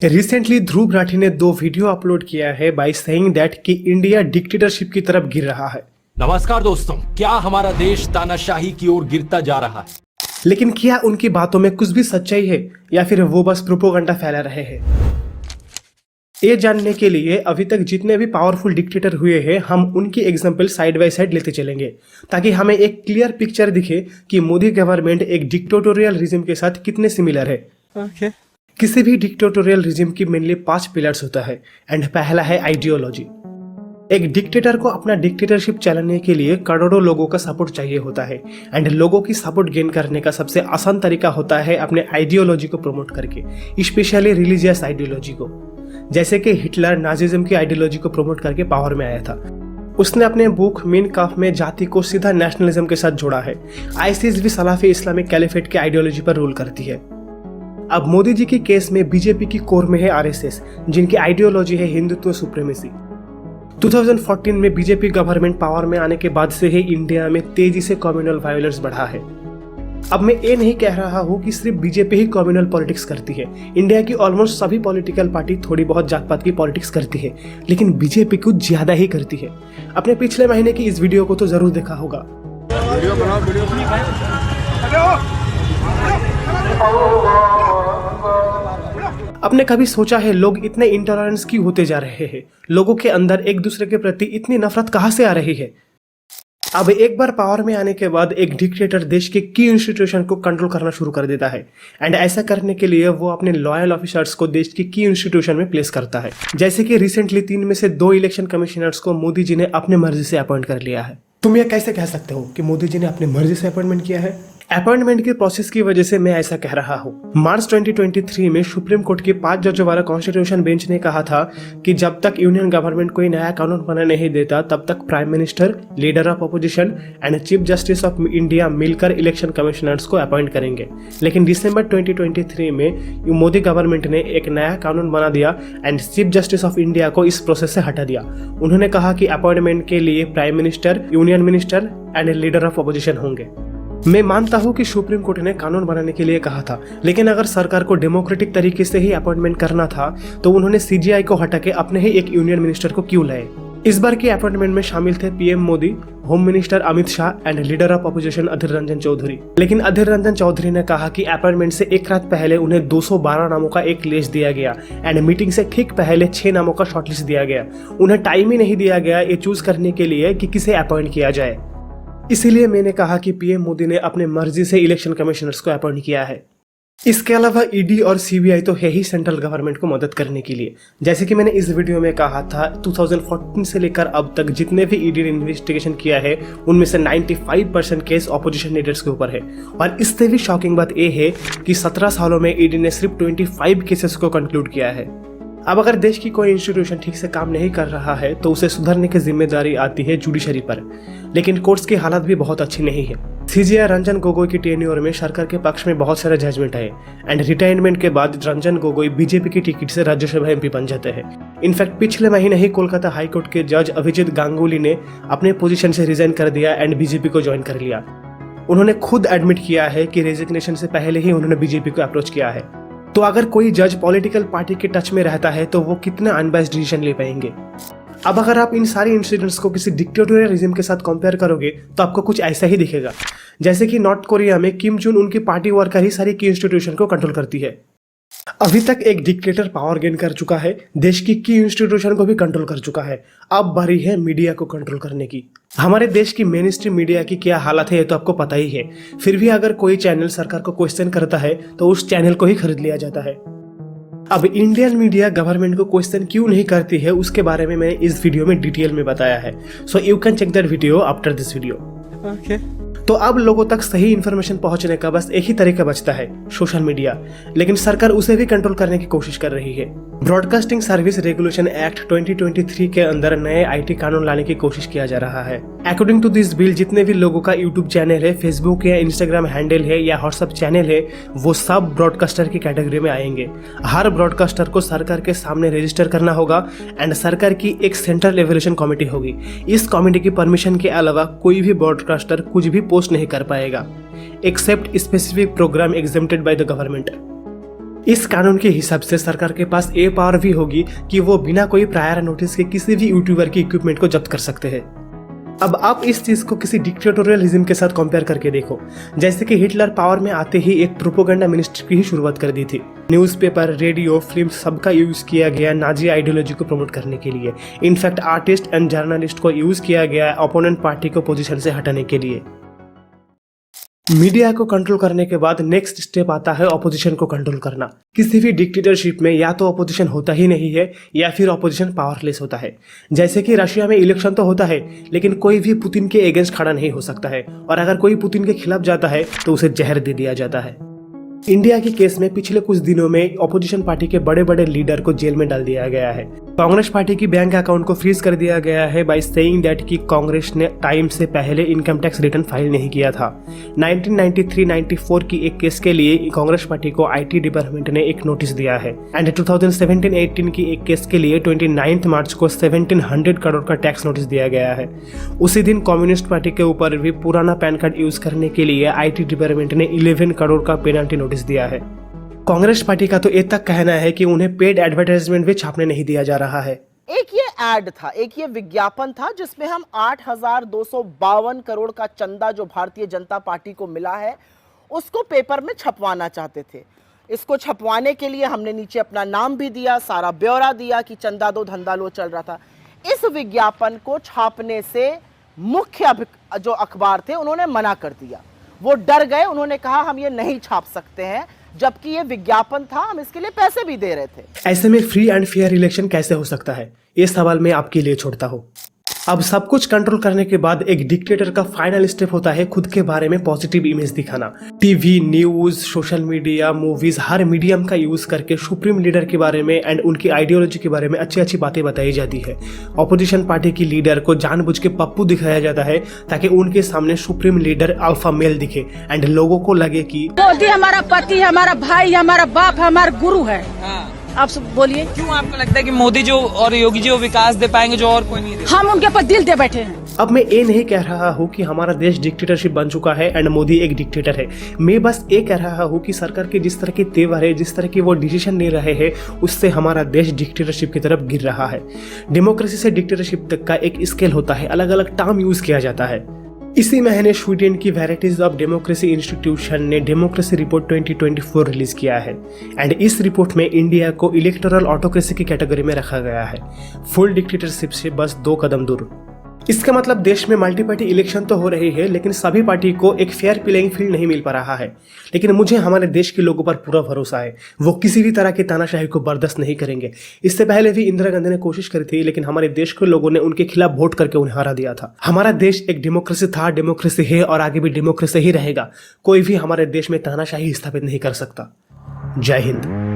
Recently Dhruv Rathee ने 2 video upload किया है बाय सेइंग दैट कि इंडिया डिक्टेटरशिप की तरफ गिर रहा है। नमस्कार दोस्तों, क्या हमारा देश तानाशाही की ओर गिरता जा रहा है? लेकिन क्या उनकी बातों में कुछ भी सच्चाई है या फिर वो बस प्रोपोगंडा फैला रहे हैं? ये जानने के लिए अभी तक जितने भी पावरफुल डिक्टेटर हुए हैं हम उनकी एग्जाम्पल साइड बाय साइड लेते चलेंगे ताकि हमें एक क्लियर पिक्चर दिखे कि मोदी गवर्नमेंट एक डिक्टेटोरियल रिजिम के साथ कितने सिमिलर है। किसी भी डिक्टेटोरियल रिजिम की मेनली 5 पिलर्स होता है एंड पहला है आइडियोलॉजी। एक डिक्टेटर को अपना डिक्टेटरशिप चलाने के लिए करोड़ों लोगों का सपोर्ट चाहिए होता है एंड लोगों की सपोर्ट गेन करने का सबसे आसान तरीका होता है अपने आइडियोलॉजी को प्रमोट करके, स्पेशली रिलीजियस आइडियोलॉजी को। जैसे कि हिटलर नाजिज्म की आइडियोलॉजी को प्रमोट करके पावर में आया था। उसने अपने बुक मेन काफ में जाति को सीधा नेशनलिज्म के साथ जोड़ा है। आईसिस भी सलाफी इस्लामिक कैलिफेट की आइडियोलॉजी पर रूल करती है। अब मोदी जी के केस में बीजेपी की कोर में है आरएसएस, जिनकी आइडियोलॉजी है हिंदुत्व सुप्रीमेसी। 2014 में बीजेपी गवर्नमेंट पावर में आने के बाद से ही इंडिया में तेजी से कम्युनल वायलेंस बढ़ा है। अब मैं ये नहीं कह रहा हूँ कि सिर्फ बीजेपी ही कम्युनल पॉलिटिक्स करती है। इंडिया की ऑलमोस्ट सभी पॉलिटिकल पार्टी थोड़ी बहुत जात पात की पॉलिटिक्स करती है, लेकिन बीजेपी कुछ ज्यादा ही करती है। अपने पिछले महीने की इस वीडियो को तो जरूर देखा होगा। आपने कभी सोचा है लोग इतने इंटॉलरेंस क्यों होते जा रहे हैं? लोगों के अंदर एक दूसरे के प्रति इतनी नफरत कहां से आ रही है? अब एक बार पावर में आने के बाद एक डिक्टेटर देश के की इंस्टीट्यूशन को कंट्रोल करना शुरू कर देता है एंड ऐसा करने के लिए वो अपने लॉयल ऑफिसर्स को देश की की इंस्टीट्यूशन में प्लेस करता है। जैसे कि रिसेंटली 3 में से 2 इलेक्शन कमिश्नर्स को मोदी जी ने अपने मर्जी से अपॉइंट कर लिया है। तुम यह कैसे कह सकते हो कि मोदी जी ने अपनी मर्जी से अपॉइंटमेंट किया है? अपॉइंटमेंट के प्रोसेस की वजह से मैं ऐसा कह रहा हूँ। मार्च 2023 में सुप्रीम कोर्ट की 5 जजों वाला कॉन्स्टिट्यूशन बेंच ने कहा था कि जब तक यूनियन गवर्नमेंट कोई नया कानून बना नहीं देता तब तक prime minister, leader of opposition and chief justice of India मिलकर इलेक्शन कमिश्नर्स को अपॉइंट करेंगे। लेकिन दिसंबर 2023 में मोदी गवर्नमेंट ने एक नया कानून बना दिया and chief justice of India को इस प्रोसेस से हटा दिया। उन्होंने कहा कि अपॉइंटमेंट के लिए prime minister, union minister and leader of opposition होंगे। मैं मानता हूं कि सुप्रीम कोर्ट ने कानून बनाने के लिए कहा था, लेकिन अगर सरकार को डेमोक्रेटिक तरीके से ही अपॉइंटमेंट करना था तो उन्होंने सीजीआई को हटा के अपने ही एक यूनियन मिनिस्टर को क्यों लाए? इस बार की अपॉइंटमेंट में शामिल थे PM Modi, home minister Amit Shah and leader of opposition Adhir Ranjan Chowdhury. लेकिन अधीर रंजन चौधरी ने कहा कि अपॉइंटमेंट से एक रात पहले उन्हें 212 नामों का एक लिस्ट दिया गया एंड मीटिंग से ठीक पहले 6 नामों का शॉर्टलिस्ट दिया गया। उन्हें टाइम ही नहीं दिया गया ये चूज करने के लिए कि किसे अपॉइंट किया जाए। इसीलिए मैंने कहा कि पीएम मोदी ने अपने मर्जी से इलेक्शन कमिश्नर्स को अपॉइंट किया है। इसके अलावा ईडी और सीबीआई तो है ही सेंट्रल गवर्नमेंट को मदद करने के लिए। जैसे कि मैंने इस वीडियो में कहा था, 2014 से लेकर अब तक जितने भी ईडी ने इन्वेस्टिगेशन किया है उनमें से 95% केस ऑपोजिशन लीडर्स के ऊपर है। और इससे भी शॉकिंग बात यह है कि 17 सालों में ईडी ने सिर्फ 25 केसेस को कंक्लूड किया है। अब अगर देश की कोई इंस्टीट्यूशन ठीक से काम नहीं कर रहा है तो उसे सुधारने की जिम्मेदारी आती है जुडिशरी पर, लेकिन कोर्ट्स की हालत भी बहुत अच्छी नहीं है। सीजीआई रंजन गोगोई की टेन्योर में सरकार के पक्ष में बहुत सारे जजमेंट आए एंड रिटायरमेंट के बाद रंजन गोगोई बीजेपी की टिकट से राज्यसभा एमपी बन जाते हैं। इनफैक्ट पिछले महीने ही कोलकाता हाईकोर्ट के जज अभिजीत गांगुली ने अपने पोजीशन से रिजाइन कर दिया एंड बीजेपी को ज्वाइन कर लिया। उन्होंने खुद एडमिट किया है कि रेजिग्नेशन से पहले ही उन्होंने बीजेपी को अप्रोच किया है। तो अगर कोई जज पॉलिटिकल पार्टी के टच में रहता है तो वो कितना अनबायस्ड डिसीजन ले पाएंगे? अब अगर आप इन सारी इंसिडेंट्स को किसी डिक्टेटोरियल रिजिम के साथ कंपेयर करोगे तो आपको कुछ ऐसा ही दिखेगा। जैसे कि नॉर्थ कोरिया में किम जून उनकी पार्टी वर्कर ही सारी की इंस्टीट्यूशन को कंट्रोल करती है। अभी तक एक डिक्टेटर पावर गेन कर चुका है, देश की इंस्टीट्यूशन को भी कंट्रोल कर चुका है। अब बारी है मीडिया को कंट्रोल करने की। हमारे देश की मेन स्ट्रीम मीडिया की क्या हालत है ये तो आपको पता ही है। फिर भी अगर कोई चैनल सरकार को क्वेश्चन करता है तो उस चैनल को ही खरीद लिया जाता है। अब इंडियन मीडिया गवर्नमेंट को क्वेश्चन क्यों नहीं करती है उसके बारे में मैंने इस वीडियो में डिटेल में बताया है। So you can check that video after this video. तो अब लोगों तक सही इन्फॉर्मेशन पहुंचने का बस एक ही तरीका बचता है, सोशल मीडिया। लेकिन सरकार उसे भी कंट्रोल करने की कोशिश कर रही है। ब्रॉडकास्टिंग सर्विस रेगुलेशन एक्ट 2023 के अंदर नए आईटी कानून लाने की कोशिश किया जा रहा है। अकॉर्डिंग टू दिस बिल जितने भी लोगों का यूट्यूब चैनल है, फेसबुक या इंस्टाग्राम हैंडल है या व्हाट्सएप चैनल है, वो सब ब्रॉडकास्टर की कैटेगरी में आएंगे। हर ब्रॉडकास्टर को सरकार के सामने रजिस्टर करना होगा एंड सरकार की एक सेंट्रल एवल्यूशन कमेटी होगी। इस कमेटी की परमिशन के अलावा कोई भी ब्रॉडकास्टर कुछ भी पोस्ट नहीं कर पाएगा except specific programme exempted by the government. इस कानून के हिसाब से सरकार के पास ये पावर भी होगी कि वो बिना कोई प्रायर नोटिस के किसी भी यूट्यूबर की इक्विपमेंट को जब्त कर सकते हैं। अब आप इस चीज को किसी डिक्टेटोरियलिज्म के साथ कंपेयर करके देखो। जैसे कि हिटलर पावर में आते ही एक प्रोपेगेंडा मिनिस्ट्री की ही शुरुआत कर दी थी। न्यूज़पेपर, रेडियो, फिल्म सबका यूज किया गया नाजी आइडियोलॉजी को प्रमोट करने के लिए। इनफैक्ट आर्टिस्ट एंड जर्नलिस्ट को यूज किया गया ओपोनेंट पार्टी को पोजीशन से हटाने के लिए। मीडिया को कंट्रोल करने के बाद नेक्स्ट स्टेप आता है ऑपोजिशन को कंट्रोल करना। किसी भी डिक्टेटरशिप में या तो ऑपोजिशन होता ही नहीं है या फिर ऑपोजिशन पावरलेस होता है। जैसे कि रशिया में इलेक्शन तो होता है लेकिन कोई भी पुतिन के अगेंस्ट खड़ा नहीं हो सकता है, और अगर कोई पुतिन के खिलाफ जाता है तो उसे जहर दे दिया जाता है। इंडिया के केस में पिछले कुछ दिनों में ऑपोजिशन पार्टी के बड़े बड़े लीडर को जेल में डाल दिया गया है। कांग्रेस पार्टी की बैंक अकाउंट को फ्रीज कर दिया गया है बाय सेइंग दैट कि कांग्रेस ने टाइम से पहले इनकम टैक्स रिटर्न फाइल नहीं किया था। 1993-94 की एक केस के लिए कांग्रेस पार्टी को आईटी डिपार्टमेंट ने एक नोटिस दिया है, एंड 2017-18 की एक केस के लिए 29 मार्च को 1700 करोड़ का टैक्स नोटिस दिया गया है। उसी दिन कम्युनिस्ट पार्टी के ऊपर भी पुराना पैन कार्ड यूज करने के लिए आईटी डिपार्टमेंट ने 11 करोड़ का पेनल्टी नोटिस दिया है। कांग्रेस पार्टी का तो ये तक कहना है कि उन्हें पेड एडवर्टाइजमेंट भी छापने नहीं दिया जा रहा है। एक ये ऐड था, एक ये विज्ञापन था जिसमें हम 8,252 करोड़ का चंदा जो भारतीय जनता पार्टी को मिला है उसको पेपर में छपवाना चाहते थे। इसको छपवाने के लिए हमने नीचे अपना नाम भी दिया, सारा ब्यौरा दिया कि चंदा दो धंधा लो चल रहा था। इस विज्ञापन को छापने से मुख्य जो अखबार थे उन्होंने मना कर दिया। वो डर गए, उन्होंने कहा हम ये नहीं छाप सकते हैं, जबकि ये विज्ञापन था, हम इसके लिए पैसे भी दे रहे थे। ऐसे में फ्री एंड फेयर इलेक्शन कैसे हो सकता है, ये सवाल मैं आपके लिए छोड़ता हूँ। अब सब कुछ कंट्रोल करने के बाद एक डिक्टेटर का फाइनल स्टेप होता है खुद के बारे में पॉजिटिव इमेज दिखाना। TV, news, social media, movies, हर मीडियम का यूज करके सुप्रीम लीडर के बारे में एंड उनकी आइडियोलॉजी के बारे में अच्छी अच्छी बातें बताई जाती है। ऑपोजिशन पार्टी की लीडर को जानबूझ के पप्पू दिखाया जाता है ताकि उनके सामने सुप्रीम लीडर अल्फा मेल दिखे एंड लोगों को लगे कि मोदी हमारा पति, हमारा भाई, हमारा बाप, हमारा गुरु है। आप सब बोलिए, क्यों आपको लगता है कि मोदी जो और योगी जी वो विकास दे पाएंगे जो और कोई नहीं दे? हम उनके ऊपर दिल दे बैठे हैं। अब मैं ये नहीं कह रहा हूँ कि हमारा देश डिक्टेटरशिप बन चुका है एंड मोदी एक डिक्टेटर है। मैं बस ये कह रहा हूँ कि सरकार के जिस तरह के तेवर है, जिस तरह के वो डिसीजन ले रहे हैं, उससे हमारा देश डिक्टेटरशिप की तरफ गिर रहा है। डेमोक्रेसी से डिक्टेटरशिप तक का एक स्केल होता है, अलग अलग टर्म यूज किया जाता है। इसी महीने स्वीडन की वैराइटीज ऑफ डेमोक्रेसी इंस्टीट्यूशन ने डेमोक्रेसी रिपोर्ट 2024 रिलीज किया है, एंड इस रिपोर्ट में इंडिया को इलेक्टोरल ऑटोक्रेसी की कैटेगरी में रखा गया है, फुल डिक्टेटरशिप से बस 2 कदम दूर। इसका मतलब देश में मल्टी पार्टी इलेक्शन तो हो रही है लेकिन सभी पार्टी को एक फेयर प्लेइंग फील्ड नहीं मिल पा रहा है। लेकिन मुझे हमारे देश के लोगों पर पूरा भरोसा है, वो किसी भी तरह की तानाशाही को बर्दाश्त नहीं करेंगे। इससे पहले भी इंदिरा गांधी ने कोशिश करी थी लेकिन हमारे देश के लोगों ने उनके खिलाफ वोट करके उन्हें हरा दिया था। हमारा देश एक डेमोक्रेसी था, डेमोक्रेसी है और आगे भी डेमोक्रेसी ही रहेगा। कोई भी हमारे देश में तानाशाही स्थापित नहीं कर सकता। जय हिंद।